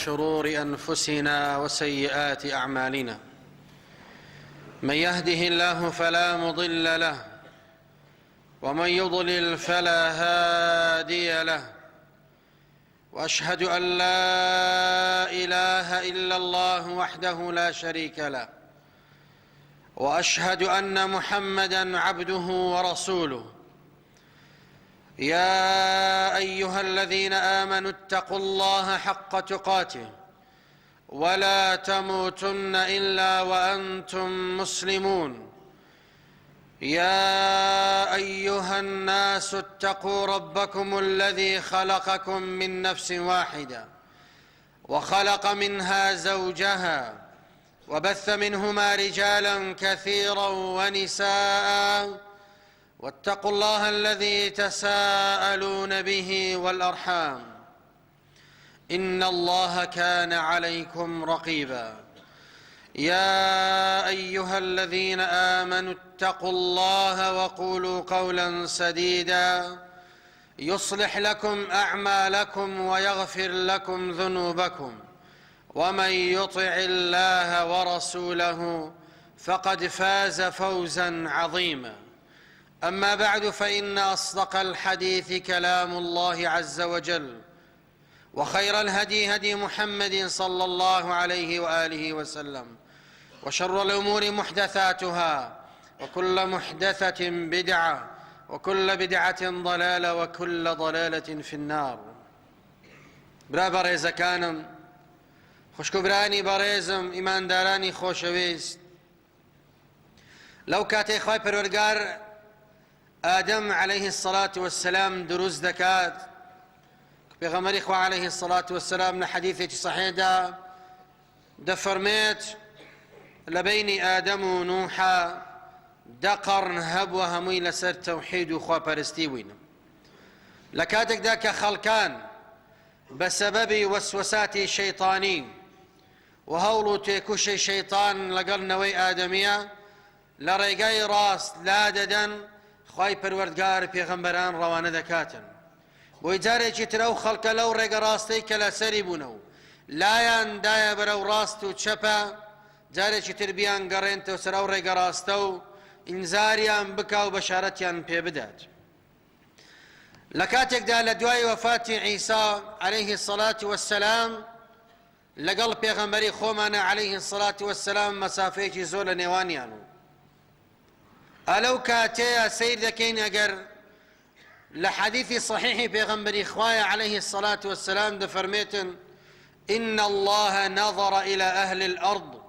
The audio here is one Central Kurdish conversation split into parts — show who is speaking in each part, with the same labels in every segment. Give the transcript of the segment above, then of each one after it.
Speaker 1: شرور أنفسنا وسيئات أعمالنا من يهده الله فلا مضل له ومن يضلل فلا هادي له وأشهد أن لا إله إلا الله وحده لا شريك له وأشهد أن محمدًا عبده ورسوله يا أيها الذين آمنوا اتقوا الله حق تقاته ولا تموتن إلا وأنتم مسلمون يا أيها الناس اتقوا ربكم الذي خلقكم من نفس واحدة وخلق منها زوجها وبث منهما رجالا كثيرا ونساء واتقوا الله الذي تساءلون به والأرحام إن الله كان عليكم رقيبا يا أيها الذين آمنوا اتقوا الله وقولوا قولا سديدا يصلح لكم أعمالكم ويغفر لكم ذنوبكم ومن يطع الله ورسوله فقد فاز فوزا عظيما أما بعد فإن أصدق الحديث كلام الله عز وجل وخير الهدي هدي محمد صلى الله عليه وآله وسلم وشر الأمور محدثاتها وكل محدثة بدعة وكل بدعة ضلالة وكل ضلالة في النار. برا بەڕێزەکانم خوشکبرانی بەڕێزم ئیماندارانی خۆشەویست، لەو کاتێک خوای پەروەردگار ئادەم عليه الصلاة والسلام دروست دەکات، پێغەمبەری خوا عليه الصلاة والسلام لە حەدیثێکی صحیحدا دەفەرمێت لە بەینی ئادەم و نوحە 10 قەڕن هەبووە هەمووی لەسەر تەوحید و خواپەرستی بووین. لە کاتێکدا کە خەڵکان بە سەبەبی وەسوەساتی شەیطانی و هەوڵ و تێکوشی شەیطان لەگەڵ نەوەی ئادەمیە لە ڕێگای ڕاست لا دەدەن، خوای پەروەردگار پێغەمبەران ڕەوانە دەکاتن بۆی جارێکی تر ئەو خەڵکە لەو ڕێگە ڕاستەی کە لەسەری بوونە و لایان دایە بەرەو ڕاست و چەپە، جارێکی تر بیان گەڕێنتەوە سەر ئەو ڕێگە ڕاستە و ئینزاریان بکا و بەشارەتیان پێ بدات. لە کاتێکدا لە دوای وەفاتی عیسا عليه الصلاة والسلام لەگەڵ پێغەمبەری خۆمانە عليه الصلاة والسلام مەسافەیەکی زۆر لە نێوانیان و ئەلەو کاتەیە سیر دەکەین ئەگەر لە حەدیثی صحیحی پێغەمبەری خوایە عليه الصلاة والسلام دەفەرمێتن إن الله نظر إلى أهل الأرض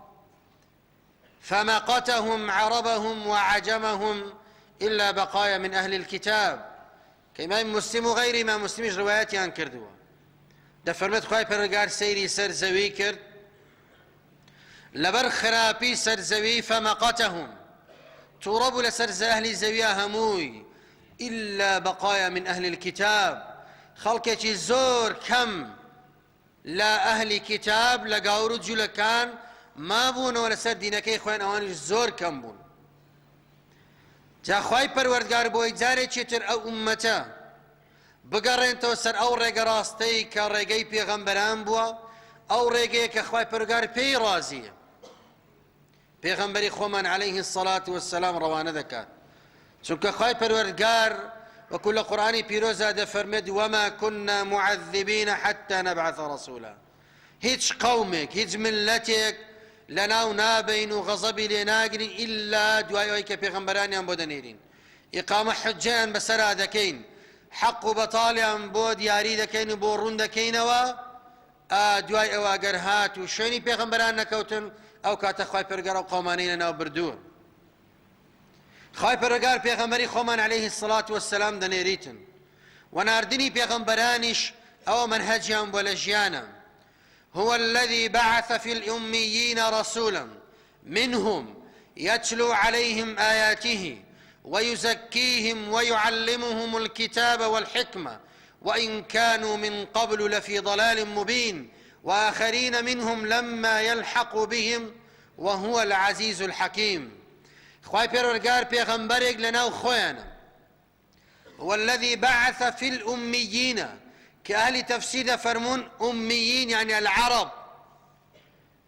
Speaker 1: فمقتهم عربهم وعجمهم إلا بقايا من أهل الكتاب. كإمام مسلم وغير إمام مسلمش رواياتیان کردووە، دەفەرمێت خوای پەروەردگار سەیری سەر زەوی کرد لەبەر خراپی سەر زەوی فمقتهم تووڕە بوو لەسەر ئەهلی زەویە هەمووی إلا بقايا من أهل الكتاب، خەڵکێکی زۆر کەم لە ئەهلی کتاب لە گاور و جوولەکان مابوونەوە لەسەر دینەکەی خۆیان، ئەوانیش زۆر کەم بوون. جا خوای پەروەردگار بۆی جارێکی تر ئەو ئومەتە بگەڕێنتەوە سەر ئەو ڕێگە ڕاستەی کە ڕێگەی پێغەمبەران بووە، ئەو ڕێگەیە کە خوای پەروەردگار پێی ڕازیە. پێغەمبەری خۆمان عليه الصلاة والسلام ڕەوانە دەکات، چونکە خوای پەروەردگار وەکو لە قورئانی پیرۆزە دەفەرمێت وما كنا معذبين حتى نبعث رسولا. هیچ قەومێک هیچ ملەتێک لەناو نابین و غەزەبی لێ ناگرین ئیلا دوای ئەوەی کە پێغەمبەرانیان بۆ دەنێرین، ئیقامە حجەیان بەسەرا دەکەین، حەق و بەتاڵیان بۆ دیاری دەکەین و بۆ ڕوون دەکەینەوە، دوای ئەوە گەر هات و شوێنی پێغەمبەران نەکەوتن ئەو کاتە خوای پەروەردگار ئەو قەومانەی لەناو بردووە. خوای پەروەردگار پێغەمبەری خۆمان عليه الصلاة والسلام دەنێریتن و ناردنی پێغەمبەرانیش ئەوە منهەجیان بۆ لە ژیانە. هو الذي بعث في الأميين رسولا منهم يتلو عليهم آياته ويزكيهم ويعلمهم الكتاب والحكمة وإن كانوا من قبل لفي ضلال مبين وآخرين منهم لما يلحق بهم وهو العزيز الحكيم. خوای پەروەردگار پێغەمبەرێک لەناو خۆیانە، هو الذي بعث في الأميين كأهل تفسير فرمون أميين يعني العرب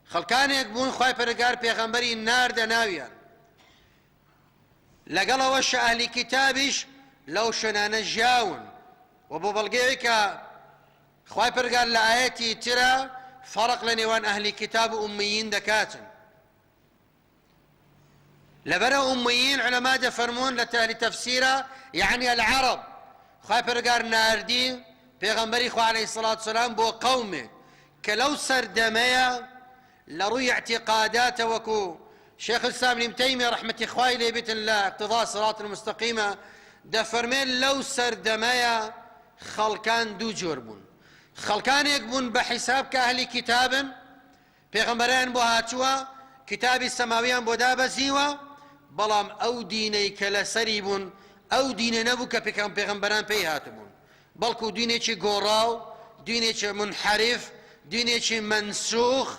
Speaker 1: خلقان يقبون خواهي پرگار پیغمبری نار دناویان لقل وش أهل كتابش لو شنان جاون وبو بلقيك خواهي پرگار لآياتي ترى فرق لنيوان أهل كتاب أميين دكاتن لبرا أميين علماء دفرمون لتهل تفسيرا يعني العرب خواهي پرگار ناردي پیغمبری خواه عليه الصلاة والسلام بو قومه كلو سردمية لروي اعتقادات وكو شيخ الإسلام ابن تيمية رحمة إخوائي لبيت الله اقتضاء الصراط المستقيمة دفرمين لو سردمية خلقان دو جربون خلقان يقبون بحساب كأهل كتاب پیغمبران بو هاتوا كتاب السماويان بو دابزيوا بلام او ديني كالسريبون او دين نبو كپیغمبران پي هاتبون بلکو ديني چي گوراو ديني چي منحرف ديني چي منسوخ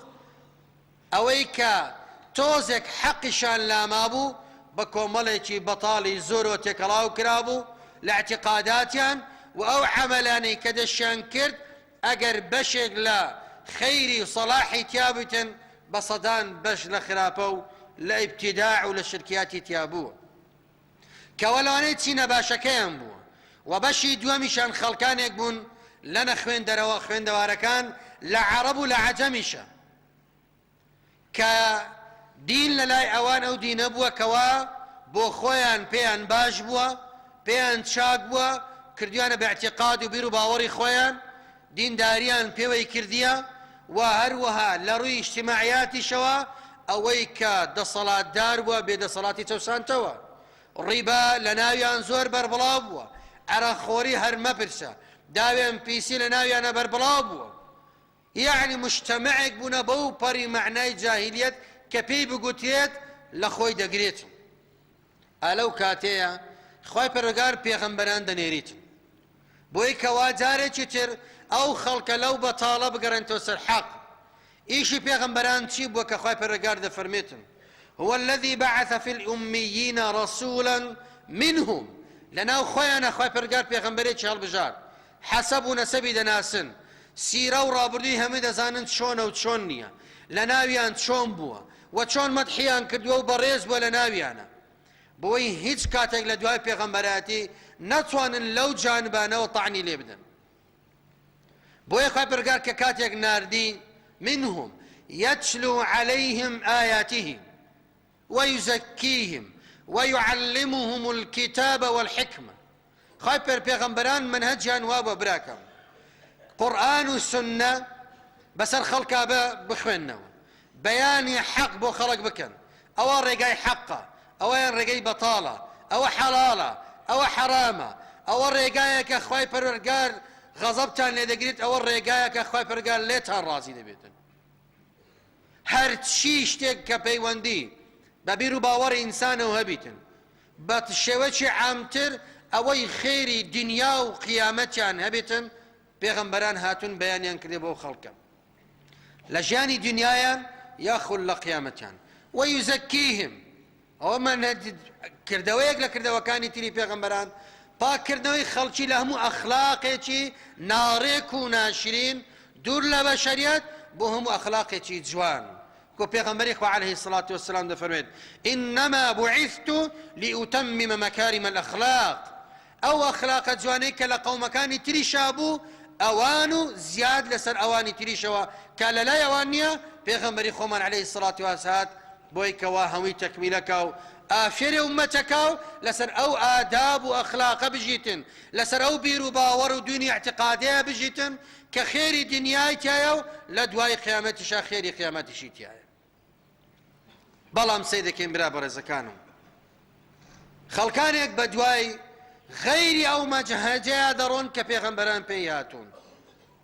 Speaker 1: اوي كا توزك حقشان لا مابو بكوملي چي بطالي زورو تكلاو كرابو لاعتقاداتيان واو عملاني كدشان كرد اگر بشق لا خيري صلاحي تيابتن بصدان بش لخرابو لابتداع ولشركيات تيابو كولاني تسينا باشكيان بو وبشي دوامشان خلقان يقبون لنا خوين دروا خوين دواركان لعرب لعجمشا كدين للاي اوان او دين ابوا كوا بو خويان بيان باش بوا بيان تشاق بوا كرديانا باعتقاد وبيرو باوري خويان دين داريان بيوي كرديا وهروها لروي اجتماعياتي شوا اويكا دا صلاة دار بوا بيدا صلاة توسان توا الربا لناويان زور بربلا بوا عراخوري هر مبرسا داويان بيسي لناويان بربلا بوا يعني مجتمعك بنا بو بري معناي جاهليت كبي بقوتيت لخوي دقريتم ألو كاتيا خواي برقار بيغمبران دنيريتم بوي كواجاري چتر او خلق لو بطالة بقرن توسر حق ايشي بيغمبران تشيب وكا خواي برقار دا فرميتم هو الذي بعث في الأميين رسولا منهم لنا خوايانا خواي برقار بيغمبري چهال بجار حسب نسبي دناسن سيرا ورابردي همي دزانن چون او چون نيا لناويان چون بوا وچون مدحيان كردوا وبريز بوا لناويانا بوي هيج كاتك لدواي بيغمبراتي نتوانن لو جانبانا وطعني ليبدن بوي خواي برقار كاتك ناردي منهم يتلو عليهم آياته ويزكيهم ويعلمهم الكتاب والحكمة خواي بيغمبران منهجان وابا براكم قرآن والسنة بس الخلق بخويننا بياني حق بو خلق بكن او رقاي حقه او رقاي بطالة او حلالة او حرامة او رقايك اخواي برقار غضبتان لدقريت او رقايك اخواي برقار ليتان رازي دبيتن هر چی شتێک کە پەیوەندی بە بیر و باوەڕی ئینسانەوە هەبیتن بە شێوەیەکی عامتر ئەوەی خێری دنیا و قیامەتیان هەبێتن پێغەمبەران هاتوون بەیانیان کردێ بۆ خەڵکە لە ژیانی دنیایان یاخود لە قیامەتیان وەیوزەکیهم ئەوە کردەوەیەک لە کردەوەکانی تری پێغەمبەران پاکردنەوەی خەڵکی لە هەموو ئەخلاقێکی ناڕێک و ناشرین دوور لە بەشەریەت بو هم أخلاقي جوان كو بيغمبري عليه الصلاة والسلام ده فرميد إنما بعثت لأتمم مكارم الأخلاق أو أخلاق جوانيك لقوم كان تريشابو أوانو زياد لسر أواني تريشوا قال لا يوانيا بيغمبري خومان عليه الصلاة والسلام بويك واهوي تكميلك آفر أمتك لسر أو آداب وأخلاق بجيتن لسر أو بيرو باور ودوني اعتقادية بجيتن كخير دنياي تايو لدواي قيامتشا خير قيامتشي تايو بلام سيدك برابر زكانو خلقانيك بدواي غير او مجهجا درون كبيغمبران بياتون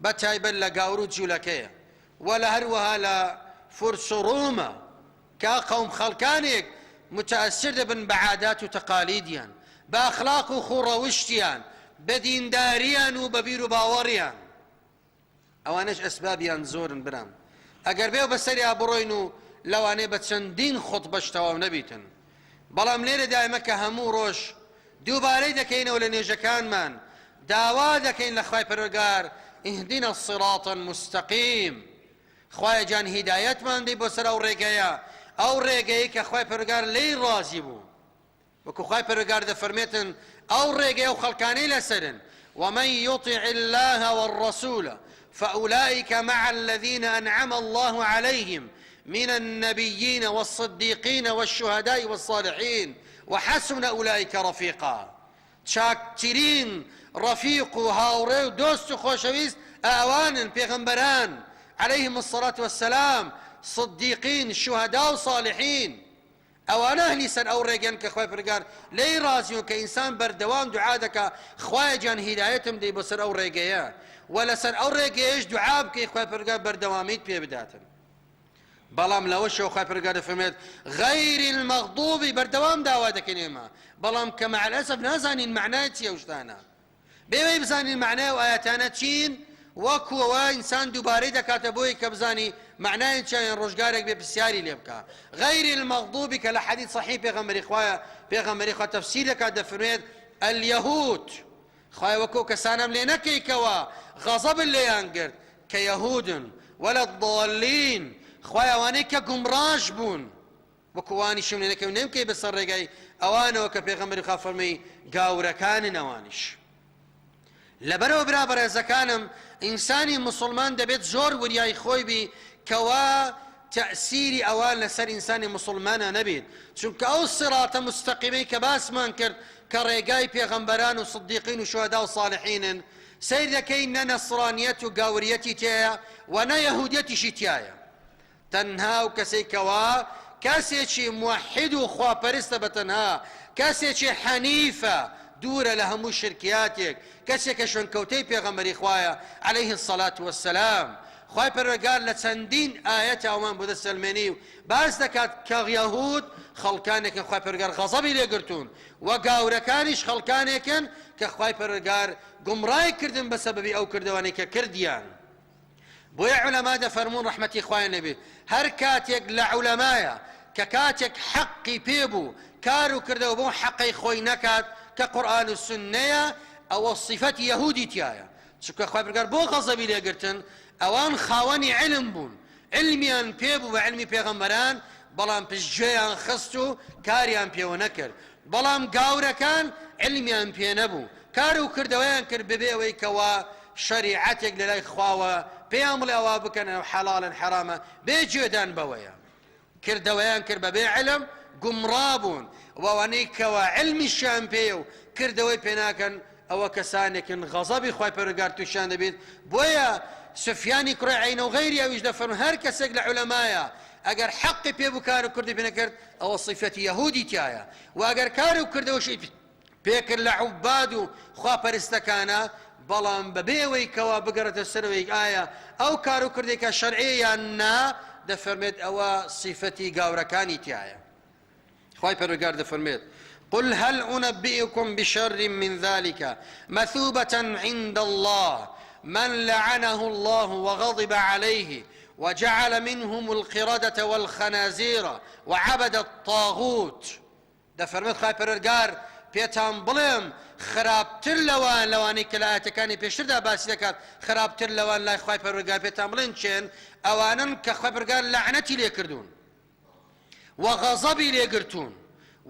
Speaker 1: بتاي بلا قاورو جولكيه ولا هروها لا فرس روما كقوم خلقانيك متأثر بن بعادات وتقاليديان بأخلاق وخروشتيان بدينداريان وببير باوريان اوانش اسبابيان زورن برام اگر بيو بسري ابروينو لواني بتشندين خطبش تواو نبيتن بلام ليرة دائما كهمو روش دوباري دكينا ولا نيجا كان مان داوا دەکەین لە خوای پەروەردگار اهدنا الصراط المستقيم خوای جان هیدایەتمان دەی بۆ سەر ئەو ڕێگەیە ئەو ڕێگەیە کە خوای پەروەردگار لێی ڕازی بوو وەکو خوای پەروەردگار دەفەرمێتن ئەو ڕێگەیە و خەڵکانەی لەسەرن ومن يطع الله والرسول فأولئك مع الذين أنعم الله عليهم من النبيين والصديقين والشهداء والصالحين وحسن أولئك رفيقا چاکترین ڕەفیق و هاوڕێ و دۆست و خۆشەویست ئەوانن پێغەمبەران عليهم الصلاة والسلام صديقين شهداء و صالحين ئەوانە هەنی سەر ئەو ڕێگەن کە خوای پەروەردگار لێی ڕازیون کە ئینسان بەردەوام دوعا دەکا خوای جان هیدایەتم دەی بۆ سەر ئەو ڕێگەیە و لەسەر ئەو ڕێگەیەش دوعا بکەی خوای پەروەردگار بەردەوامیت پێ بداتن بەڵام لەوەشەوە خوای پەروەردگار دەفەرمێت غەیری المەغضوب بەردەوام داوا دەکەین ئێمە بەڵام کە مع الأسف نازانین معنای چیە ئەو شتانە بێوەی بزانین معنای ئەو ئاەتانە چین وەکوەوە ئینسان دووبارەی دەکاتە بۆی کە بزانی معنای چیان ڕۆژگارێک بێ پرسیاری لێ بکە غەیری المەغضوب کە لە حەدیث صحیح پێغەمبەری خوا تەفسیر دەکات دەفەرمێت اليهود خوای وەکو کەسانم لێ نەکەیکەوە غەزەبن لێیان گرت کە یەهودن ولا الضالین خوای ئەوانەی کە گومڕاش بوون وەکووانی شم لێ نەکەون نێمکەی بەسەر ڕێگای ئەوانەوە کە پێغەمبەری خوا فەرمووی گاورەکانن ئەوانیش لەبەرەوە برا بەڕێزەکانم ئینسانی موسڵمان دەبێت زۆر وریای خۆی بی کەوا تەئسیری ئەوان لەسەر ئینسانی موسڵمانە نەبێت چونکە ئەو سیڕاتە مستەقیمەی کە باسمان کرد کە ڕێگای پێغەمبەران و صدیقین و شوهەدا و صالحینن سیر دەکەین نە نەسڕانیەت و گاوریەتی تێیە و نە یەهودیەتیشی تایە تەنها و کەسێکەوە کەسێکی موحید و خواپەرستە بەتەنها کەسێکی حەنیفە دوورە لە هەموو شرکیاتێک کەسێکە شوێنکەوتەی پێغەمبەری خوایە عليه الصلاة والسلام خوای پەروەردگار لە چەندین ئاەت ئەومان بۆ دەسەلمێنی و باس دەکات کە یەهود خەڵکانێکن خوای پەروەردگار غەزەبی لێگرتوون و گاورەکانیش خەڵکانێکن کە خوای پەروەردگار گومڕای کردن بەسەبەبی ئەو کردوانەی کە کردیان بۆیە عولەما دەفەرموون ڕەحمەتی خوایان لێبێ هەر کاتێک لە عولەمایە کە کاتێک حەقی پێبوو کار و کردەوە بۆ حەقی خۆی نەکات کە قورئان و سنەیە ئەوە صیفەتی یەهودی تایە چونکە خوای پەروەردگار بۆ غەزەبی لێگرتن ئەوان خاوەنی علم بوون علمیان پێبوو بە علمی پێغەمبەران بەڵام پشتگوێیان خست و کاریان پێوە نەکرد بەڵام گاورەکان علمیان پێ نەبوو کار و کردەوەیان کرد بەبێ ئەوەی کەوا شەریعەتێک لە لای خواوە پێیان بڵێ ئەوا بکەن حەڵاڵن حەرامە بێگوێدان بەوەیە کردەوەیان کرد بەبێ علم گومڕابوون وەوانەی کەوا علمیشیان پێیە و کردەوەی پێ ناکەن ئەوە کەسانێکن غەزەبی خوای پەروەردگار تووشیان دەبێت بۆیە سفیانی کوڕی عەینە و غەیری ئەویش دەفەرمون هەر کەسێک لە عولەمایە ئەگەر حەقی پێبوو کار و کردی پێ نەکرد ئەوە صیفەتی یەهودی تایە و ئەگەر کار و کردەوەشی پێکرد لە عوباد و خواپەرستەکانە بەڵام بەبێ ئەوەی کەوا بگەڕێتە سەرەوەی ئایا ئەو کار و کردێکە شەرعی یان نا دەفەرمێت ئەوە صیفەتی گاورەکانی تایە خوای پەروەردگار دەفەرمێت قل هل أنبئكم بشر من ذلك مثوبة عند الله من لعنه الله وغضب عليه وجعل منهم القردة والخنازير وعبد الطاغوت دەفەرمێت خوای پەروەردگار پێتان بڵێم خراپتر لەوانەی کە لە ئاەتەکانی پێشتردا باسی دەکات خراپتر لەوان لای خوای پەروەردگار پێتان بڵێن چێن ئەوانن کە خوای پەروەردگار لەعنەتی لێکردوون و غەزەبی لێگرتوون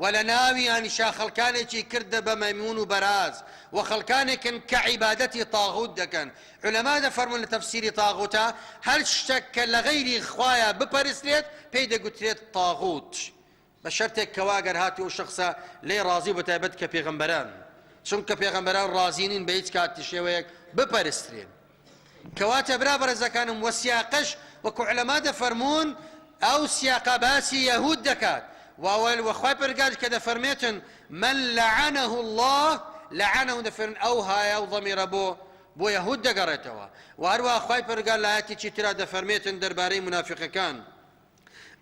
Speaker 1: و لە ناویانیشا خەڵکانێکی کردە بە مەیمون و بەراز و خەڵکانێکن کە عیبادەتی تاغوت دەکەن عولەما دەفەرمون لە تەفسیری تاغوتە هەر شتێک کە لە غەیری خوایە بپەرسترێت پێی دەگوترێت تاغوت بە شەرتێک کەوا ئەگەر هاتی ئەو شەخسە لێ ڕازی بە تایبەت کە پێغەمبەران چونکە پێغەمبەران ڕازی نین بە هیچ کاتی شێوەیەک بپەرسترێن کەواتە برا بەڕێزەکانم وە سیاقەش وەکو عولەما دەفەرمون ئەو سیاقە باسی یەهود دەکات وخوای پەروەردگار کە دەفەرمێتن من لعنه الله لعنه دەفەرن ئەو هایە و ضەمیرە بۆ یەهود دەگەڕێتەوە و هەروەها خوای پەروەردگار لە ئاەتێکی ترا دەفەرمێتن دەربارەی منافقەکان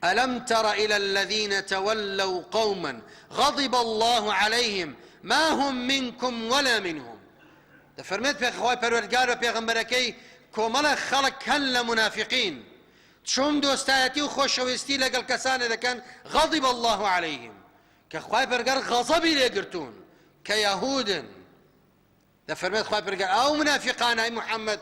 Speaker 1: ألم تر إلى الذين تولوا قوما غضب الله عليهم ما هم منكم ولا منهم دەفەرمێت خوای پەروەردگار بە پێغەمبەرەکەی کۆمەڵە خەڵک هەن لە منافقین چۆن دۆستایەتی و خۆشەویستی لەگەڵ کەسانە دەکەن غەضب الله عليهم کە خوای پەروەردگار غەزەبی لێگرتوون کە یەهودن دەفەرمێت خوای پەروەردگار ئەو منافقانەی محەممەد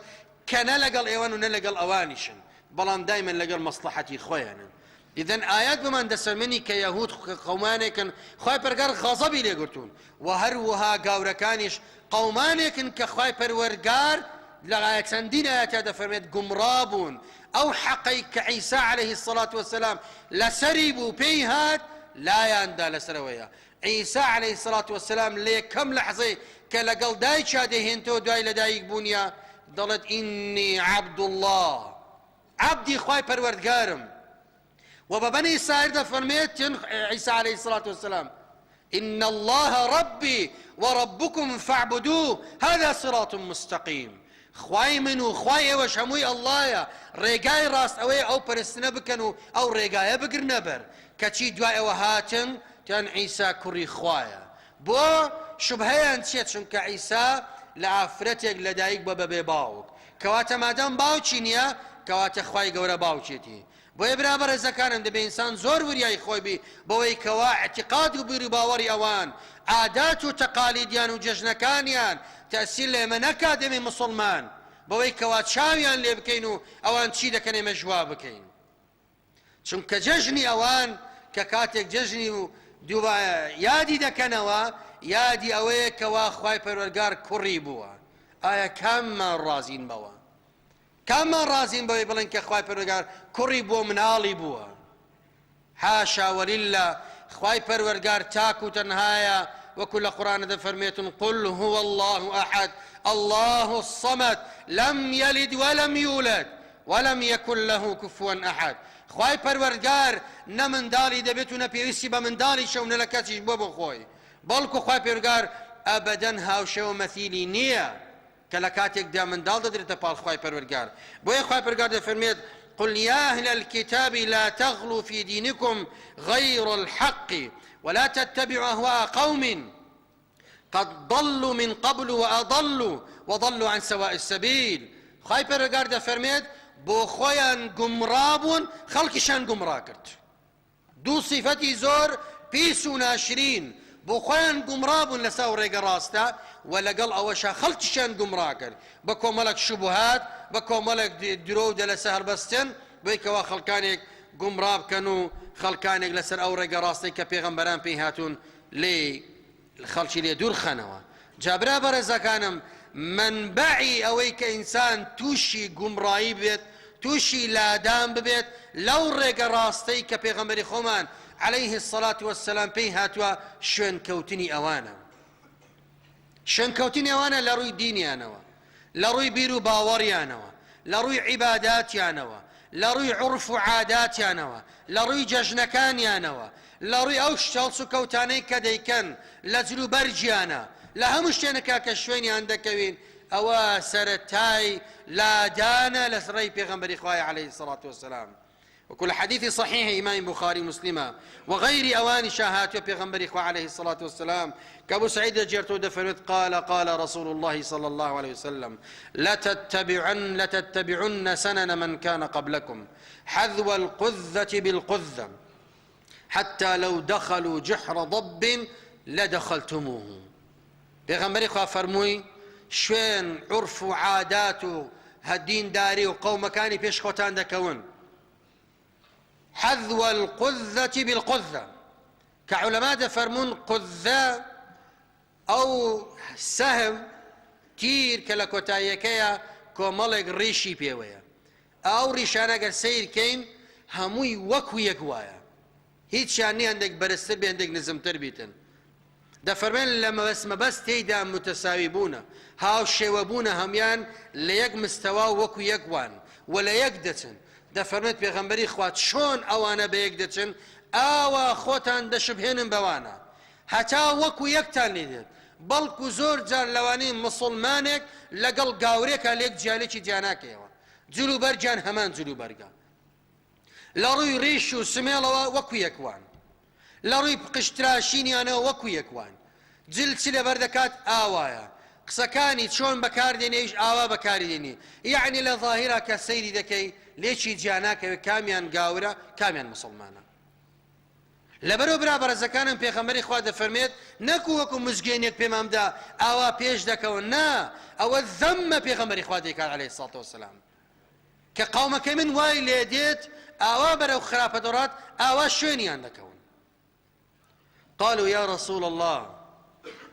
Speaker 1: کە نە لەگەڵ ئێوەن و نە لەگەڵ ئەوانیشن بەڵام دایمەن لەگەڵ مەسلحەتی خۆیانن. إذن آيات بمان دسمني كيهود قومانكن خواي پرگار غضبي ليگرتون وهروها قاوركانيش قومانكن كخواي پرورگار لغاية سندين آيات هذا فرميت قمرابون أو حقيك عيسى عليه الصلاة والسلام لسربوا بيهات لا ياندا لسرويا عيسى عليه الصلاة والسلام ليه كم لحظة كالقل داي شاده هنتو داي لدايك بونيا ضلت إني عبد الله عبدي خواي پروردگارم وببني إسرائيل ده فرميت عيسى عليه الصلاة والسلام إن الله ربي وربكم فاعبدوه هذا صراط مستقيم خواي منو خواي وش هموي الله يا ريقاي راس اوي او پرستنه بكنو او ريقاي بقر نبر كتشي دواء وهاتن تان عيسى كري خوايا بو شبهيان تشيت شنك عيسى لعفرتك لدايك ببابي باوك كواتا مادام باوچي نيا كواتا خواي قورا باوچيتي بۆیە برابەر ڕێزەکانم دەبێ ئینسان زۆر وریای خۆی بی بەوەی کەوا اعتقاد و بیری باوەڕی ئەوان عادات و تەقالیدیان و جەژنەکانیان تەسیر لە ئێمە نەکات دەمێ موسڵمان بەوەی کەوا چاویان لێ بکەین و ئەوان چی دەکەن ئێمە ژوا بکەین چونکە جەژنی ئەوان کە کاتێک جەژنی و یادی دەکەنەوە یادی ئەوەیە کەوا خوای پەروەردگار کوڕی بووە ئایا کاممان ڕازین بەوە كما رازين بوي بلن كخواي پروردگار كوري بو منالي بو حاشا ولله خواي پروردگار تاكو تنهايا وكل قرآن ده فرميتن قل هو الله أحد الله الصمد لم يلد ولم يولد ولم يكن له كفوا أحد خواي پروردگار نمن دالي دبيتو نبيوسي بمن دالي شو نلكاتيش بو بخوي بلكو خواي پروردگار أبدا هاوشو مثيلي نية كلكاتك دا من دال دادرت پال خواي پروردگار بوي خواي پروردگار ده فرميت قل يا أهل الكتاب لا تغلوا في دينكم غير الحق ولا تتبعوا أهواء قوم قد ضلوا من قبل وضلوا عن سواء السبيل خواي پروردگار ده فرميت بو خويان گمرابون خلقشان گمرا کرد دو صفتي زور بيسو ناشرين بۆ خۆیان گومڕابوون لەسەر ڕێگە ڕاستە و لەگەڵ ئەوەشە خەڵکیشیان گومڕا کرد بە کۆمەڵێک شوبهات بە کۆمەڵێک درۆ و دەلەسە هەڵبەستن بۆی کەوا خەڵکانێک گومڕا بکەن و خەڵکانێک لەسەر ئەو ڕێگە ڕاستەی کە پێغەمبەران پێی هاتوون لێ خەڵکی لێ دوور خەنەوە جا برا بەڕێزەکانم منبعی ئەوەی کە ئینسان تووشی گومڕایی بێت تووشی لادان ببێت لەو ڕێگە ڕاستەی کە پێغەمبەری خۆمان عليه الصلاة والسلام پێی هاتووە شوێن کەوتنی ئەوانە شوێن کەوتنی ئەوانە لە ڕووی دینیانەوە لە ڕووی بیر و باوەڕیانەوە لە ڕووی عیباداتیانەوە لە ڕووی عورف و عاداتیانەوە لە ڕووی جەژنەکانیانەوە لە ڕووی ئەو شەڵس و کەوتانەی کە دەیکەن لە جلوبەرجیانە لە هەموو شتێنەکە کە شوێنیان دەکەوین ئەوە سەرەتای لادانە لە ڕێی پێغەمبەری خوای عليه الصلاة والسلام وكل حديث صحيح إمام بخاري مسلمة وغير أوان شاهات وبيغمبر إخوة عليه الصلاة والسلام كأبو سعيد جرتو دفرت قال رسول الله صلى الله عليه وسلم لتتبعن سنن من كان قبلكم حذو القذة بالقذة حتى لو دخلوا جحر ضب لدخلتموه بيغمبر إخوة فرموي شوين عرف وعادات هالدين داري وقوم كاني بيش خوتان دكون حذو القذة بالقذة كعلماء دفرمون قذة أو سهم تير كالكوتايكيا كومالك ريشي بيويا أو ريشانا قال سير كين هموي وكو يكوايا هيت شاني عندك برستر بي عندك نزم تربيتن دفرمين لما بس تيدا متساوي بونا هاو شيوبونا هميان ليك مستوى وكو يكوان ولا يقدتن دەفەرمێت پێغەمبەری خوات چۆن ئەوانە بە یەک دەچن ئاوا خۆتان دەشبهێنن بەوانە هەتا وەکو یەکتان لێ دێت بەڵکو زۆر جار لەوانەی مسڵمانێک لەگەڵ گاورێکە لێک جیالێکی جیاناکەیەوە جلوبەرجیان هەمان جلوبەرگە لە ڕووی ڕیش و سمێڵەوە وەکو یەکوان لە ڕووی قشتراشینیانەوە وەکو یەکوان جلچی لەبەر دەکات ئاوایە قسەکانی چۆن بەکاردێنێش ئاوا بەکاردێنی یعنی لە ظاهیرا کە سەیری دەکەی لێکی جیاناکەوێت کامیان گاورە کامیان مسلمانە لەبەرەوە برا بەڕێزەکانم پێغەمبەری خوا دەفەرمێت نەکو وەکو مزگەینێک پێمامدا ئاوا پێش دەکەون نا ئەوە ذەممە پێغەمبەری خوا دەیکات عەلەیهی سەڵاتو وەسەلام کە قەومەکەی من وای لێ دێت ئاوا بەرەو خراپە دەڕات ئاوا شوێنیان دەکەون. قالوا يا رسول الله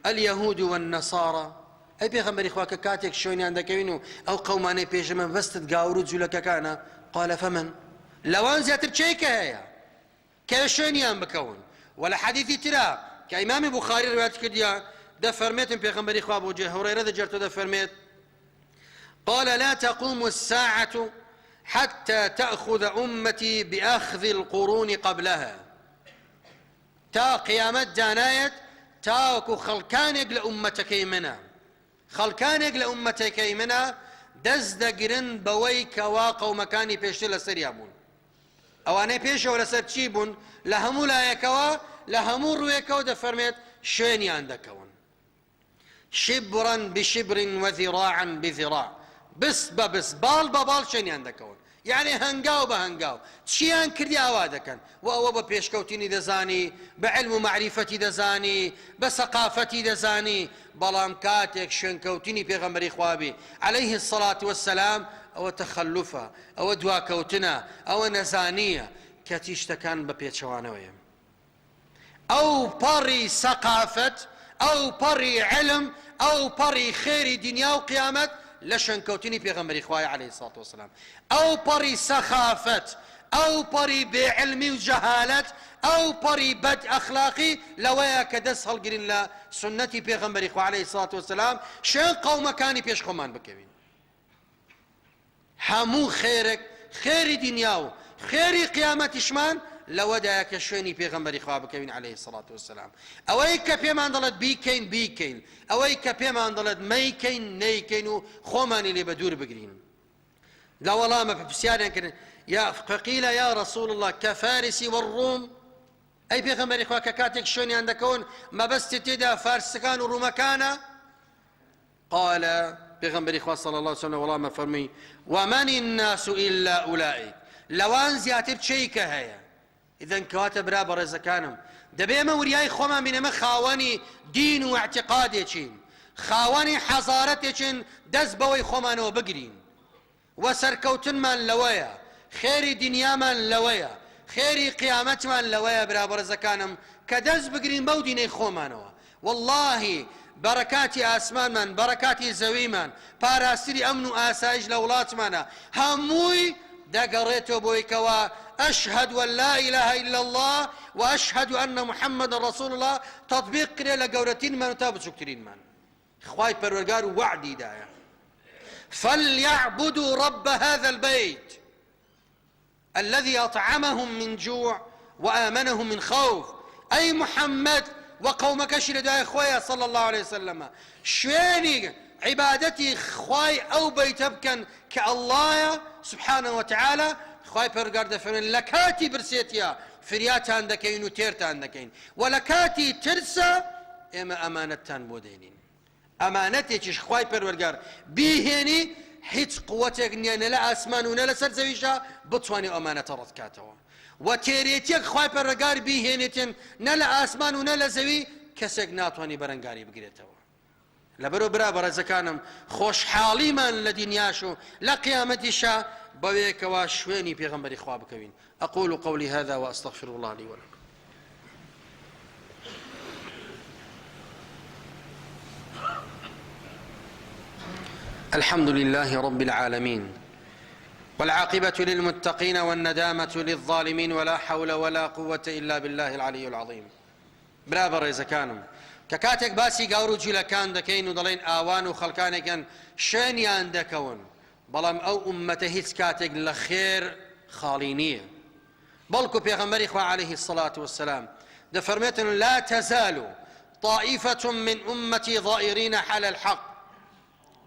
Speaker 1: اليهود والنصارى ئەی پێغەمبەری خوا کە کاتێک شوێنیان دەکەوین و ئەو قەومانەی پێشەمە بەستت گاور و جوولەکەکانە قال فمن لەوان زیاتر چێکە هەیە کە شوێنیان بکەون. ولا حەدیثی ترا کە ئیمامی بوخاری ڕوایەت کردیان دەفەرمێتن پێغەمبەری خوا بۆ جێ هەورەیرە دەجێتەوە دەفەرمێت قال لا تقوم الساعة حتى تأخذ أمتي بأخذ القرون قبلها تا قيامت دانايت تاوكو خلقانك لأمتكي منا خەڵکانێک لە ئومەتێکەی منە دەست دەگرن بەوەی کەوا قەومەکانی پێشتر لەسەر بوون. ئەوانەی پێشەوە لەسەر چی بوون لە هەموو لایەکەوە لە هەموو ڕوویەکەوە دەفەرمێت شوێنیان دەکەون. شبرا بشبر وذراعا بذراع بس بە بس باڵ بە باڵ شوێنیان دەکەون. یعنی هەنگاو بە هەنگاو چیان کردی ئاوا دەکەن و ئەوە بە پێشکەوتنی دەزانی بە علم و معریفەتی دەزانی بە سەقافەتی دەزانی بەڵام کاتێک شوێنکەوتنی پێغەمبەری خوابی عەلەیهی السەڵات وەسسەلام ئەوە تەخەلوفە ئەوە دواکەوتنە ئەوە نەزانیە کە تیشتەکان بە پێچەوانەوەیە. ئەو پەڕی سەقافەت ئەو پەڕی علم ئەو پەڕی خێری دنیا و قیامەت لە شوێنکەوتنی پێغەمبەری خوای عەلەیهی السەڵات وەسسەلام ئەو پەڕی سەخافەت ئەو پەڕی بێعلمی و جەهالەت ئەو پەڕی بەد ئەخلاقی لەوەیە کە دەست هەڵگرن لە سنەتی پێغەمبەری خوا عەلەیهی السەڵات وەسسەلام شوێن قەومەکانی پێش خۆمان بکەوین. هەموو خێرێک خێری دنیا و خێری قیامەتیشمان لەوەدایە کە شوێنی پێغەمبەری خوا بکەوین عەلەیهی السەڵات وەسسەلام. ئەوەی کە پێمان دەڵێت بیکەین بیکەین ئەوەی کە پێمان دەڵێت مەیکەین نەیکەین و خۆمانی لێ بە دوور بگرین. لە وەڵامە پرسیاریان کردن فقیل یا رسول الله كفارس والروم ئەی پێغەمبەری خوا کە کاتێک شوێنیان دەکەون مەبەستی تێدا فارسەکان و ڕوومەکانە؟ قال پێغەمبەری خوا صلی الله علیه و سلم فەرمووی ومن الناس إلا أولئك لەوان زیاتر چێکە هەیە. ئیدەن کەواتە برا بەڕێزەکانم دەبێ ئێمە وریای خۆمان بینێمە خاوەنی دین و اعتقادێکین خاوەنی حەزارەتێکین دەست بەوەی خۆمانەوە بگرین و سەرکەوتنمان لەوەیە خێری دنیامان لەوەیە خێری قیامەتمان لەوەیە برا بەڕێزەکانم کە دەست بگرین بەو دینەی خۆمانەوە. واللهی بەرەکاتی ئاسمانمان بەرەکاتی زەویمان پاراستنی ئەمن و ئاسایش لە وڵاتمانە هەمووی دەگەڕێتەوە بۆی کەوا أشهد أن لا إله إلا الله وأشهد أن محمد رسول الله تطبيق كري لقورتين من وتابسكترين من خواي پروردگار وعدي دايا فليعبدوا رب هذا البيت الذي أطعمهم من جوع وآمنهم من خوف. أي محمد وقومك شر دايا خويا صلى الله عليه وسلم شويني عبادتي خواي أو بيتبكن كالله سبحانه وتعالى خواي پروردگار دەفەرمێن لە کاتی برسێتیە فریاتان دەکەین و تێرتان دەکەین و لە کاتی ترسە ئێمە ئەمانەتتان بۆ دێنین. ئەمانەتێکیش خواي پەروەردگار بیهێنی هیچ قووەتێک نییە نە لە ئاسمان و نە لەسەر زەویشە بتوانێ ئەمانەتە ڕەتکاتەوە و تێرێتیەک خواي پەروەردگار بیهێنێتن نە لە ئاسمان و نە لە زەوی کەسێک ناتوانێ بەرەنگاری بگرێتەوە. لەبەرەوە برا بەڕێزەکانم خۆشحاڵیمان لە دینیاش و لە قیامەتیشە بەوەیەکەوە شوێنی پێغەمبەری خوا بکەوین. أقول قولي هذا وأستغفر الله لي ولكم. الحمد لله رب العالمين والعاقبة للمتقين والندامة للظالمين ولا حول ولا قوة إلا بالله العلي العظيم. برا بەڕێزەکانم کە کاتێک باسی گاور و جیلەکان دەکەین و دەڵێن ئاوان و خەڵکانێکن شوێنیان دەکەون بەڵام ئەو ئومەتە هیچ کاتێک لە خێر خاڵی نییە. بەڵکو پێغەمبەری خوا عەلەیهی السەڵات وەسسەلام دەفەرمێتن لا تزال طائفة من أمتي ظائرين حال الحق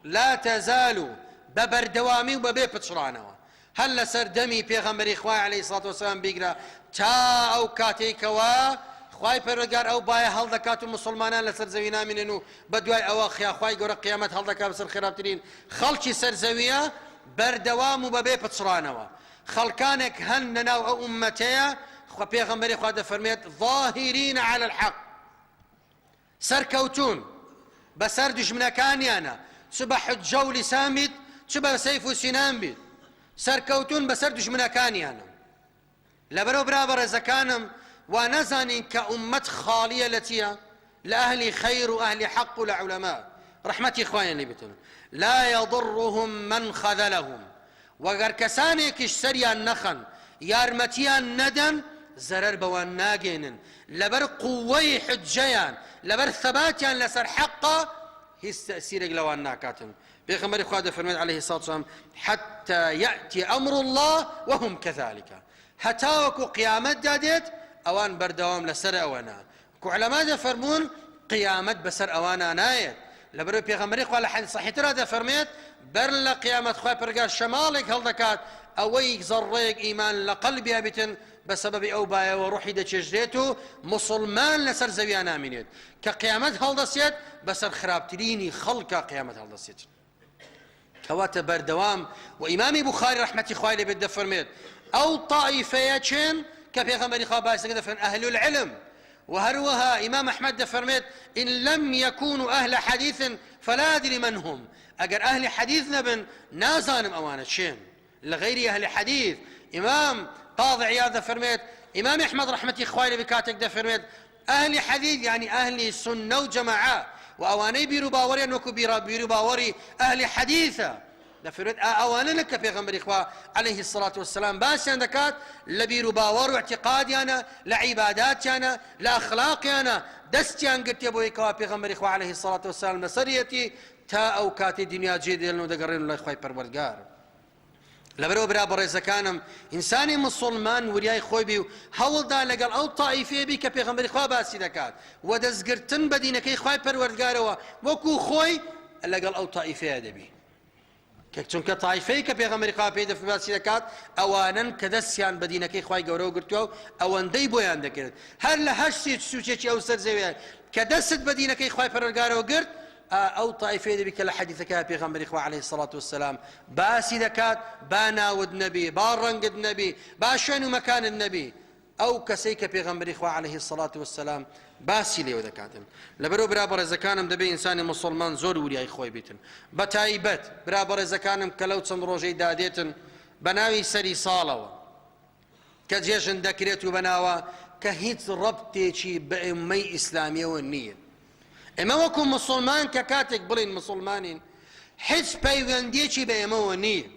Speaker 1: لا تزال ببردوامي وببێ پچڕانەوە هەر لەسەر دەمی پێغەمبەری خوا عەلەیهی السەڵات وەسسەلام بیگرە تا ئەو کاتێکەوە خواي پەروەردگار ئەو باە هەڵدەکات و مسلمانان لەسەر زەوی نامێنن و بەدوای ئەوە خیاخوای گەورە قیامەت هەڵدەکات بەسەر خێراترین خەڵکی سەر زەویە بەردەوام و بەبێ پچڕانەوە. خەڵکانێک هەن لەناو ئەو ئومەتەیە خوا پێغەمبەری خوا دەفەرمێت ظاهرین على الحق سەرکەوتون بەسەر دوژمنەکانیانە چ بە حجە و لیسان بیت چ بە سەیف و سینان بیت سەرکەوتون بەسەر دوژمنەکانیانە لەبەرەوە برا بەڕێزەکانم وا نەزانین کە ئومەت خاڵیە لە چییە لە ئەهلی خەیر و ئەهلی حەق و لە عولەما ڕەحمەتی خوایان لێ بێتن لا يضرهم من خذلهم وەگەر کەسانێکیش سەریان نەخەن یارمەتیان نەدەن زەرەر بەوان ناگێنن لەبەر قووەی حجەیان لەبەر ثەباتیان لەسەر حەقا هیچ تەئسیرێک لەوان ناکاتن پێغەمبەری خوا دەفەرمێت عەلەیهی سەڵات وسەلام حەتى يأتي أمر الله وهم كذلك هەتاوەکو قیامەت دادێت ئەوان بەردەوام لەسەر ئەوەنا عولەما دەفەرمون قیامەت بەسەر ئەوانە نایەت لەبەرەوەی پێغەمبەری خوا لە حەدیث صحیحترا دەفەرمێت بەر لە قیامەت خوای پەروەردگار شەماڵێک هەڵدەکات ئەوەی زەڕەیەک ئیمان لە قەڵبیا بێتن بەسەبەبی ئەو بایەوە ڕوحی دەچێژرێت و موسڵمان لەسەر زەویان نامینێت کە قیامەت هەڵدەسێت بەسەر خراپترینی خەڵکە قیامەت هەڵدەسێت کەواتە بەردەوام و ئیمامی بوخاری ڕەحمەتی خوای لێ بێت دەفەرمێت ئەو طائیفەیە چێن کە پێغەمبەری خوا باسی دەکەن دەفەرمێن ئەهل العلم وهروها إمام أحمد دفرميت إن لم يكونوا أهل حديث فلا أدري من هم أجر أهل حديث نبن نازانم أوانا شين لغير أهل حديث إمام قاضي عياض دفرميت إمام أحمد رحمة إخواني بكاتك دفرميت أهل حديث يعني أهل سنة وجماعة وأواني بيرباوري أنكو بيرباوري أهل حديثة دفرميت أوانا لك في غمر إخوة عليه الصلاة والسلام باسي عندكات لبيرو باور واعتقاديانا لعباداتيانا لأخلاقيانا دستيان قلت يا أبوي كوا في غمر إخوة عليه الصلاة والسلام مسريتي تا أو كاتي دنيا جيدة لأنه دقرين الله إخوة پروردگار لبرو برا برزكانم إنساني مسلمان ورياي خوي بيو هول دا لقال أو طائفة بي كبي غمر إخوة باسي دكات ودزقرتن بدينك إخوة پروردگار وكو خوي لقال أو طائفة دبي چونکە تایفەی کە پێغەمبەری خوا پێی دەفەرمێت دەکات ئەوانن کە دەستیان بە دینەکەی خوای گەورە گرتووە و ئەوەندەی بۆیان دەکرێت هەر لە هەشتی سوچێکی ئەو سەرزەویە کە دەست بە دینەکەی خوای پەروەردگارەوە گرت ئەو تایفەیە دەبی کە لە حەدیثەکە پێغەمبەری خوا عەلەیهی سەڵات وەسەلام باسی دەکات با ناود نەبی با ڕەنگت نەبی با شوێن و مەکانت نەبی ئەو کەسەی کە پێغەمبەری خوا عەلەیهی سەڵات وەسەلام باسی لێوە دەکاتن لەبەرەوە برا بەڕێزەکانم دەبێت ئینسانی مسلمان زۆر وریای خۆی بیتن بە تایبەت برا بەڕێزەکانم کە لەو چەند ڕۆژەی دادێتن بە ناوی سەری ساڵەوە کە جێژن دەکرێت و بەناوە کە هیچ ڕەبتێکی بە ئوممەی ئیسلامیەوە نییە ئێمە وەکو مسلمان کە کاتێک بڵین مسلمانین هیچ پەیوەندیەکی بە ئێمەوە نییە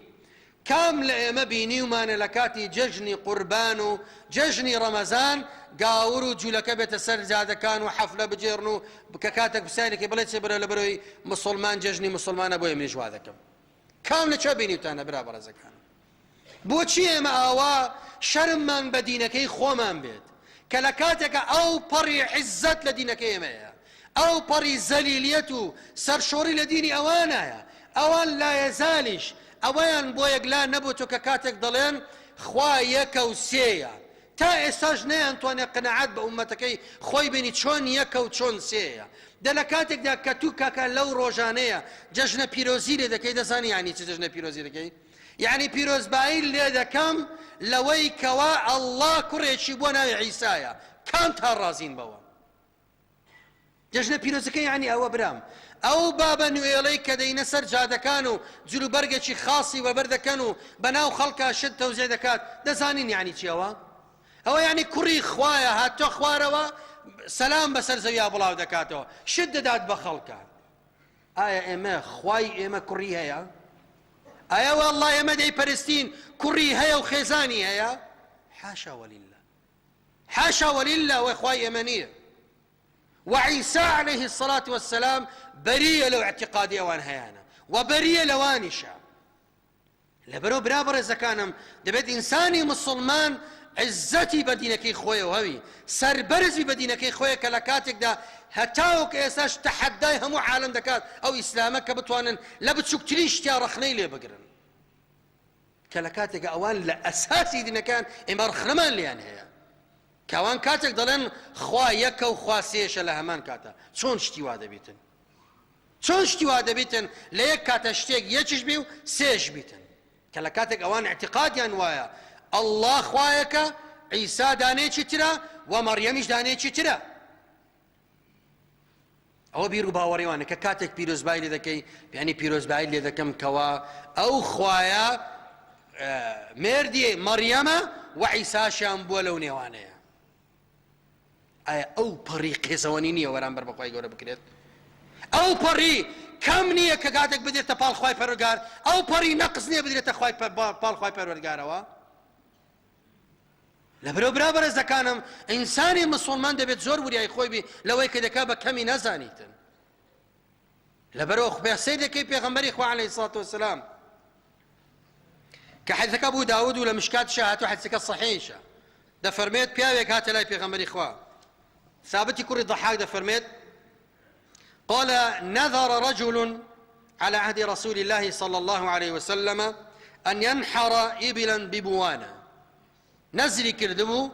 Speaker 1: کام لە ئێمە بینیومانە لە کاتی جەژنی قوربان و جەژنی ڕەمەزان گاور و جوولەکە بێتە سەر جادەکان و حەفلە بجێڕن و کە کاتێک پرسیارێکی بڵێ چێ بەرە لەبەرەوەی مسلمان جەژنی مسلمانە بۆ ئێمەش وا دەکەم کام لە چێ بینیوتانە برا بەڕێزەکانم بۆچی ئێمە ئاوا شەرممان بە دینەکەی خۆمان بێت کە لە کاتێکە ئەو پەڕی عیزەت لە دینەکەی ئێمەیە ئەو پەڕی زەلیلیەت و سەرشۆڕی لە دینی ئەوانایە ئەوان لایەزالیش ئەوەیان بۆ یەکلا نەبووتو کە کاتێک دەڵێن خوا یەکە و سێیە تا ئێستاش نەیانتوانێت قەنەعەت بە ئومەتەکەی خۆی بینی چۆن یەکە و چۆن سێیە دە لە کاتێکدا کە تو کاکە لەو ڕۆژانەیە جەژنە پیرۆزی لێ دەکەی دەزانی یعنی چ جەژنە پیرۆزی دەکەی یعنی پیرۆزبایی لێ دەکەم لەوەی کەوا ئەڵڵا کوڕێکی بۆ ناوی عیسایە کام تا ڕازین بەوە جەژنە پیرۆزەکەی یعنی ئەوە برام ئەو بابە نوێڵەی کە دەینە سەر جادەکان و جلوبەرگێکی خاصی وەبەردەکەن و بەناو خەڵکە شت تەوزێ دەکات دەزانین یعنی چیەوە ئەوە یعنی کوڕی خوایە هاتۆ خوارەوە سەلام بەسەر زەویا بڵاو دەکاتەوە شت دەدات بە خەڵکە ئایا ئێمە خوای ئێمە کوڕی هەیە ئایا وەڵڵا ئێمە دەیپەرستین کوڕی هەیە و خێزانی هەیە حاشا وەلیللا حاشا وەلیللا وەی خوای ئێمە نییە وعيسى عليه الصلاة والسلام بريء لو اعتقادي أوان هيانا وبريء لوانشا لبرو برابر إذا كانم دبيت إنساني مسلمان عزتي بدينكي خويا وهوي سربرزي بدينكي خويا كلاكاتك دا هتاوك إيساش تحداي همو عالم دكات أو إسلامك بتوانن لبتشوك تريش تيا رخني لي بقرن كلاكاتك أوان لأساسي دينكان إمار خرمان ليان هيا کەوان کاتێک دەڵێن خوا یەکە و خوا سێشە لە هەمان کاتە چۆن شتی وا دەبیتن چۆن شتی وا دەبیتن لە یەک کاتە شتێک یەکیش بی و سێش بیتن کە لە کاتێک ئەوان اعتقادیان وایە ئەڵڵا خوایەکە عیسا دانەیەکی ترە و مەریەمیش دانەیەکی ترە. ئەوە بیر و باوەڕێوانە کە کاتێک پیرۆزبای لێ دەکەی یعنی پیرۆزبایی لێ دەکەم کەوا ئەو خوایە مێردی مەریەمە و عیساشیان بووە لەو نێوانەیە. ئایا ئەو پەڕی قێزەوەنی نییە وەرامبەر بە خوای گەورە بکرێت؟ ئەو پەڕی کەم نییە کە کاتێک بدرێتە پاڵ خوای پەروەردگار، ئەو پەڕی نەقس نییە بدرێتە پاڵ خوای پەروەردگارەوە؟ لەبەرەوە برا بەڕێزەکانم ئینسانی مسڵمان دەبێت زۆر وریای خۆی بی لەوەی کە دەکا بە کەمی نەزانیتن. لەبەرەوە خوێسەی دەکەی پێغەمبەری خوا عەلەیهی سڵاتو وەسەلام کە حەدیثەکە بوو داود و لە مشکاتشە هاتووە حەدیثەکە صەحیحە دەفەرمێت پیاوێک هاتە لای پێغەمبەری خوا ثابتی کوڕی ضەحاک دەفەرمێت قال نذر رجل على عهد رسول الله صلى الله عليه وسلم أن ينحر إبلا ببوانة نزری کردبوو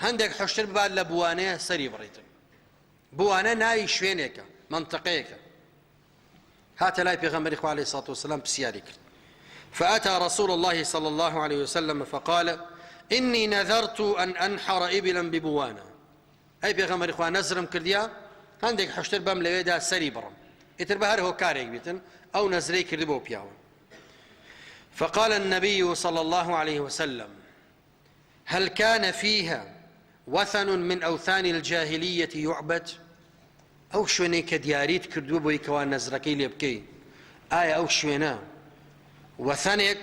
Speaker 1: هەندێک حشتر ببات لە بوانەیە سەری بڕیتن. بوانە ناوی شوێنێکە منطقەیەکە. هاتە لای پێغەمبەری خوا عەلەیهی سڵاتو وەسەلام پرسیاری کرد. فأتى رسول الله صلى الله عليه وسلم فقال إني نذرت أن أنحر إبلا ببوانة. أي پێغەمبەری خوا نەزرم کردیا هەندێک حشتر بەم لەوێدا سەری بڕم. ئیتر بە هەر هۆکارێک بیتن ئەو نەزرەی کردبوو پیاوە. فقال النبي صلى الله عليه وسلم هل كان فيها وثن من أوثان الجاهلية يعبد؟ أو شوێنەی کە دیاریت کردووە بۆی کەوا نەزرەکەی لێ بکەی ئایا ئەو شوێنە وەثەنێک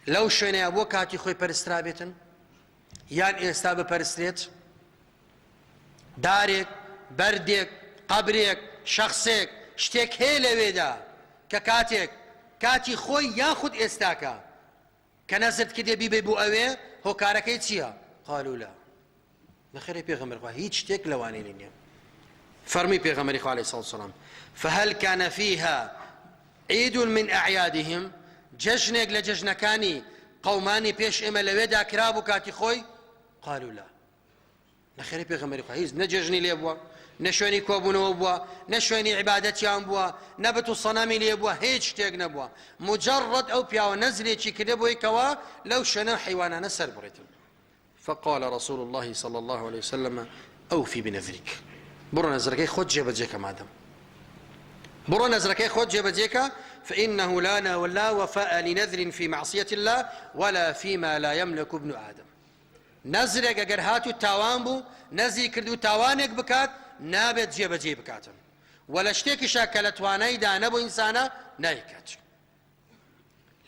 Speaker 1: لەو شوێنەیە بۆ کاتی خۆی پەرسترا بێتن یان ئێستا بپەرسترێت؟ دارێک بەردێک قەبرێک شەخسێک شتێک هەیە لەوێدا کە کاتێک کاتی خۆی یاخود ئێستاکە کە نەزرت کردێ بیبێ بوو ئەوێ هۆکارەکەی چییە؟ قالوا لا. بەخێرەی پێغەمبەر خوا هیچ شتێک لەوانەی نییە. فەرمی پێغەمبەری خوا عەلەیهی سڵاتو وەسەلام فهل كان فيها عيد من أعيادهم جەژنێک لە جەژنەکانی قەومانی پێش ئێمە لەوێدا کرابوو کاتی خۆی؟ قالوا لا. بەخێرەی پێغەمبەری خوا هیچ نە جەژنی لێ بووە نە شوێنی کۆبوونەوە بووە نە شوێنی عیبادەتیان بووە نە بت و سەنەمی لێ بووە هیچ شتێک نەبووە مجرد ئەو پیاوە نەزرێکی کردێ بۆی کەوا لەو شوێنە حیوانانە سەر بڕێتن. فقال رسول الله صلى الله عليه وسلم أوفي بنذرك. بڕۆ نەزرەکەی خۆت جێبەجێکە مادەم بڕۆ نەزرەکەی خۆت جێبەجێکە فإنه لا وفاء لنذر في معصية الله ولا فيما لا يملك ابن آدم. نەزرێک ئەگەر هاتوو تاوان بوو نەزری کردو تاوانێک بکات نابێت جێبەجێ بکاتن و لە شتێکیشا کە لە توانایدا نەبوو ئینسانە نایکات.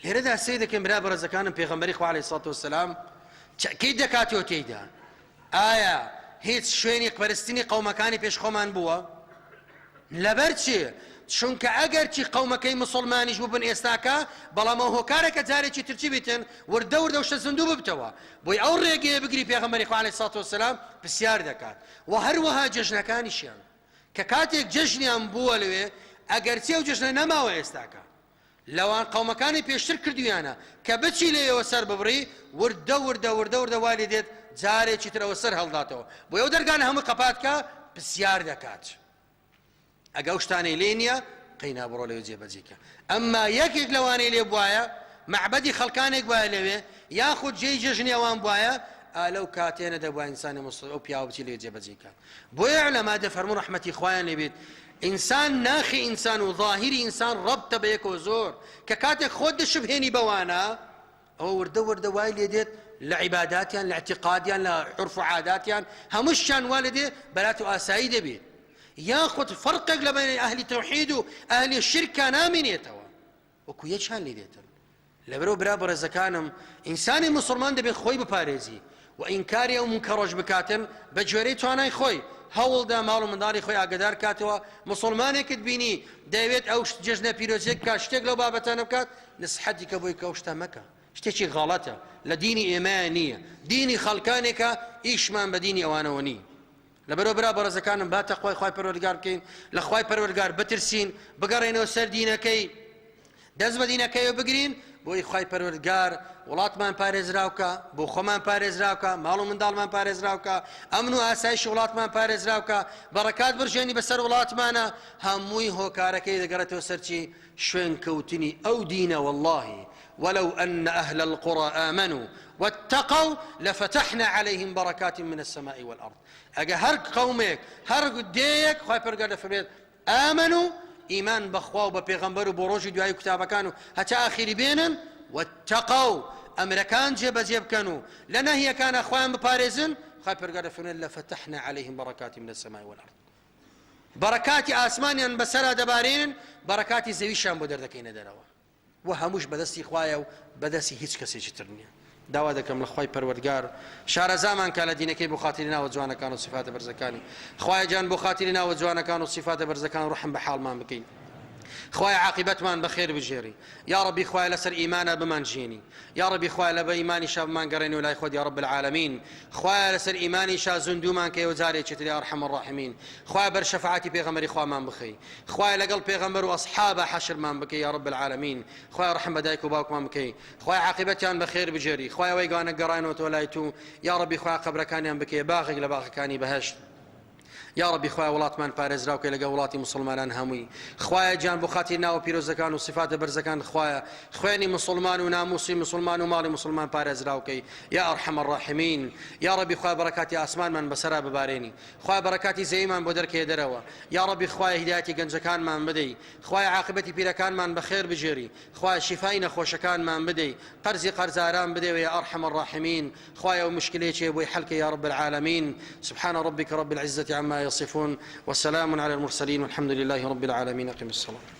Speaker 1: لێرەدا سێ دەکەم برا بەڕێزەکانم پێغەمبەری خوا عەلەیهی سڵاتو وەسەلام تەئکید دەکاتەوە تێیدا ئایا هیچ شوێنی پەرستنی قەومەکانی پێش خۆمان بووە؟ لەبەر چی؟ چونکە ئەگەر چی قەومەکەی مسڵمانیش ببن ئێستاکە بەڵام ئەو هۆکارێکە جارێکی ترچی بیتن وردە وردە شتە زیندوو ببتەوە بۆی ئەو ڕێگەیە بگری پێغەمبەری خوا عەلەیهی سڵاتو وەسەلام پرسیار دەکات و هەروەها جەژنەکانیشیان کە کاتێک جەژنیان بووە لەوێ ئەگەرچی ئەو جەژنە نەماوە ئێستاکە لەوان قەومەکانی پێشتر کردویانە کە بچی لێەوە سەر ببڕی وردە وردە وردە وردە وا لێ دێت جارێکی ترەوە سەر هەڵداتەوە بۆ ئەو دەرگانە هەموو قەپاتکە پرسیار دەکات ئەگە ئەو شتانەی لێ نییە قەینا بڕۆ لەوێ جێبەجێکە. ئەمما یەکێک لەوانەی لێ بوایە مەعبەدی خەڵکانێک وایە لەوێ یاخود جێی جەژنیەوان بوایە لەو کاتێنە دەبووە ئینسانی مسڵ ئەو پیاوە بچی لێ جێبەجێکە. بۆیە عولەما دەفەرموون ڕەحمەتی خوایان لێبێت ئینسان ناخی ئینسان و ظاهری ئینسان ڕەبتە بە یەکەوە زۆر کە کاتێک خۆت دەشبهێنی بەوانە ئەوە وردە وردە وای لێ دێت لە عیباداتیان لە اعتقادیان لە عرف و عاداتیان هەمووشیان وا لێ دێ بەلات و ئاسایی دەبێت یاخود فەرقێک لە بین ئەهلی تەوحید و ئەهلی شرکە نامێنێتەوە وەکو یەکیان لێ دێتن. لەبەرەوە برا بەڕێزەکانم ئینسانی مسڵمان دەبێت خۆی بپارێزی و ئینکاری ئەو منکەڕۆژ بکاتن بە گوێرەی توانای خۆی هەوڵدا ماڵ و منداڵی خۆی ئاگادار کاتەوە. مسڵمانێکت بینی دەیەوێت ئەو جەژنە پیرۆزیێک کا شتێک لەو بابەتانە بکات نسحەتی کە بۆی کە ئەو شتە مەکە شتێکی غەڵەتە لە دینی ئێمەیە نییە دینی خەڵکانێکە ئیشمان بە دینی ئەوانەوە نییە. لەبەرەوە برا بەڕێزەکانم با تەقوای خوای پەروەردگار بکەین لە خوای پەروەردگار بترسین بگەڕێنەوە سەر دینەکەی دەست بە دینەکەیەوە بگرین بۆی خوای پەروەردگار وڵاتمان پارێزراوکە بۆ خۆمان پارێزراوکە ماڵ و منداڵمان پارێزراوکە ئەمن و ئاسایشی وڵاتمان پارێزراوکە بەڕەکات برژێنی بەسەر وڵاتمانە هەمووی هۆکارەکەی دەگەڕێتەوە سەرچی شوێن کەوتنی ئەو دینە واللهی ولو أن أهل القرى آمنوا واتقوا لفتحنا عليهم بركات من السماء والأرض. أجا هرق قومك هرق ديك خواهي برقادة فرميت آمنوا إيمان بخوا وببيغمبر وبروج دعاء كتابة كانوا حتى آخر بينن واتقوا أمريكان جيب كانوا لنا هي كان أخوان بباريزن خواهي برقادة فرميت لفتحنا عليهم بركات من السماء والأرض. بركات آسمانيان بسرا دبارين بركات زويشان بدردكين دروا وهموش بدسي خوايا وبدسي هيچ كسي ترنيا داوا دكم لخواي پروردگار شار زمان كالا دينكي بخاطرنا وجوانا كانوا صفات برزكاني خوايا جان بخاطرنا وجوانا كانوا صفات برزكان رحم بحال ما بكين خوايا عاقبتمان بخير بجيري يا ربي خوايا لسر إيمانا بمان جيني يا ربي خوايا لبا إيماني شاب مان قريني ولا يخود يا رب العالمين خوايا لسر إيماني شا زندو مان كي وزاري چتري يا أرحم الراحمين خوايا بر شفاعتي بيغمري خوايا مان بخي خوايا لقل بيغمر وأصحابه حشر مان بكي يا رب العالمين خوايا رحم بدايك وباوك مان بكي خوايا عاقبتيان بخير بجيري خوايا ويقانا قرينو تولايتو يا ربي خوايا قبركانيان بكي باغي لباغكاني بهشت يا ربي خوايا ولاتمان باريزراو كي لقى ولاتي مسلمان هموي خوايا جان بخاتينا وبيروزكان وصفات برزكان خوايا خواني مسلمان وناموسي مسلمان ومالي مسلمان باريزراو كي يا ارحم الراحمين يا ربي خوايا بركاتي اسمان من بسرا بباريني خوايا بركاتي زيمان بودركي دروا يا ربي خوايا هدايتي گنجكان من بدي خوايا عاقبتي بيركان من بخير بجيري خوايا شفاينا خوشكان من بدي قرزي قرزاران بدي ويا ارحم الراحمين خوايا ومشكلتي ابوي حلك يا رب العالمين سبحان ربك رب العزة عما يصفون والسلام على المرسلين والحمد لله رب العالمين. أقم الصلاة.